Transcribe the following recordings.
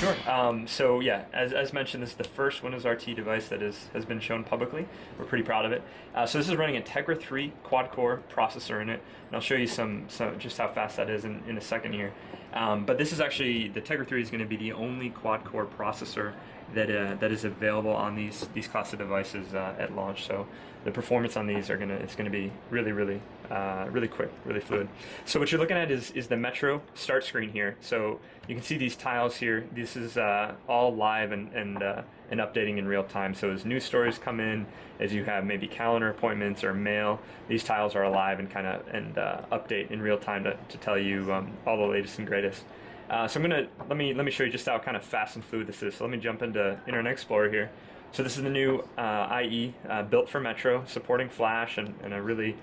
Sure. So yeah, as mentioned, this is the first Windows RT device that has been shown publicly. We're pretty proud of it. So this is running a Tegra 3 quad-core processor in it, and I'll show you some just how fast that is in a second here. But this is actually, the Tegra 3 is going to be the only quad-core processor that is available on these class of devices at launch. So the performance on these it's gonna be really quick, really fluid. So what you're looking at is the Metro start screen here. So you can see these tiles here. This is all live and updating in real time. So as news stories come in, as you have maybe calendar appointments or mail, these tiles are alive and update in real time to tell you all the latest and greatest. So let me show you just how kind of fast and fluid this is. So let me jump into Internet Explorer here. So this is the new IE built for Metro, supporting Flash and a really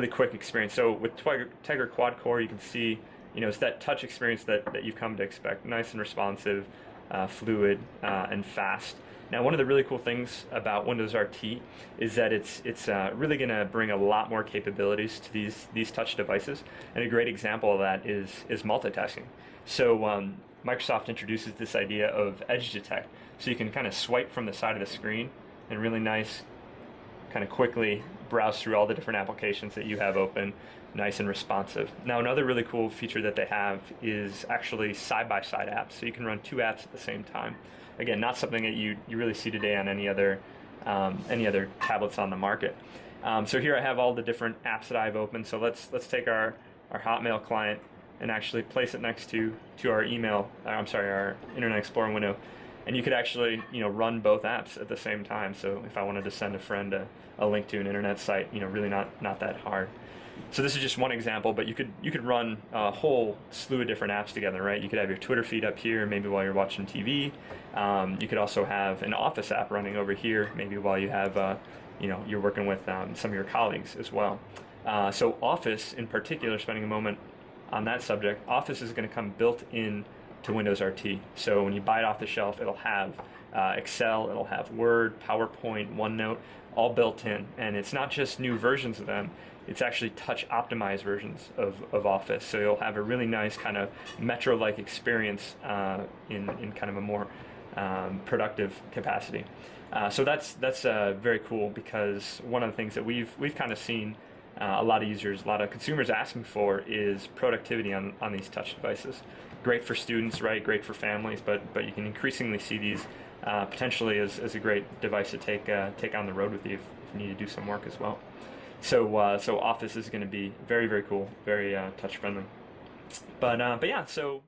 quick experience. So with Tegra quad core, you can see, it's that touch experience that you've come to expect. Nice and responsive, fluid, and fast. Now, one of the really cool things about Windows RT is that it's really going to bring a lot more capabilities to these touch devices, and a great example of that is multitasking. So Microsoft introduces this idea of edge detect, so you can kind of swipe from the side of the screen and really nice, kind of quickly browse through all the different applications that you have open, nice and responsive. Now, another really cool feature that they have is actually side-by-side apps, so you can run two apps at the same time. Again, not something that you really see today on any other tablets on the market. So here I have all the different apps that I've opened. So let's take our Hotmail client and actually place it next to our our Internet Explorer window, and you could actually run both apps at the same time. So if I wanted to send a friend a link to an internet site, really not that hard. So this is just one example, but you could run a whole slew of different apps together, right? You could have your Twitter feed up here, maybe while you're watching TV. You could also have an Office app running over here, maybe while you have, you're working with some of your colleagues as well. So Office, in particular, spending a moment on that subject, Office is going to come built in to Windows RT. So when you buy it off the shelf, it'll have Excel, it'll have Word, PowerPoint, OneNote, all built in. And it's not just new versions of them, it's actually touch optimized versions of Office. So you'll have a really nice kind of Metro-like experience in kind of a more productive capacity. So that's very cool, because one of the things that we've kind of seen a lot of users, a lot of consumers asking for is productivity on these touch devices. Great for students, right? Great for families, but you can increasingly see these potentially as a great device to take on the road with you if you need to do some work as well. So Office is going to be very cool, very touch friendly. But yeah, so.